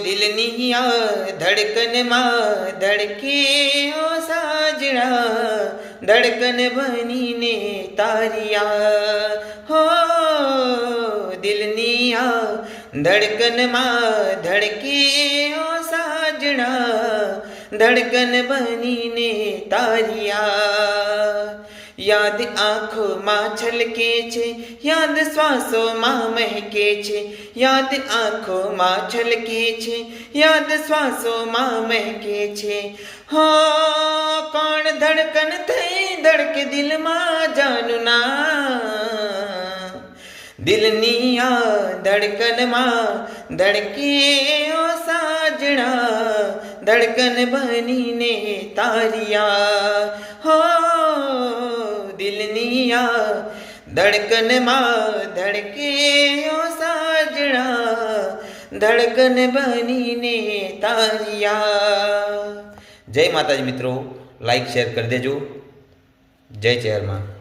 દિલની આ ધડકનમાં ધડકે ઓ સાજણા, ધડકન બનીને તારિયા. હો દિલની આ ધડકનમાં ધડકે ઓ સાજણા, ધડકન બનીને તારિયા. યાદ આંખોમાં છલકે છે, યાદ શ્વાસોમાં મહેકે છે. યાદ આંખોમાં છલકે છે, યાદ શ્વાસોમાં મહેકે છે. હો કોણ ધડકન થઈ ધડકે દિલમાં જાનું ના. દિલની આ ધડકનમાં ધડકે ઓ સાજણા, ધડકન બનીને તારિયા. હો દિલની આ ધડકનમાં ધડકે ઓ સાજણા, ધડકન બનીને તારિયા. જય માતાજી મિત્રો, લાઈક શેર કરી દેજો. જય ચેરમાં.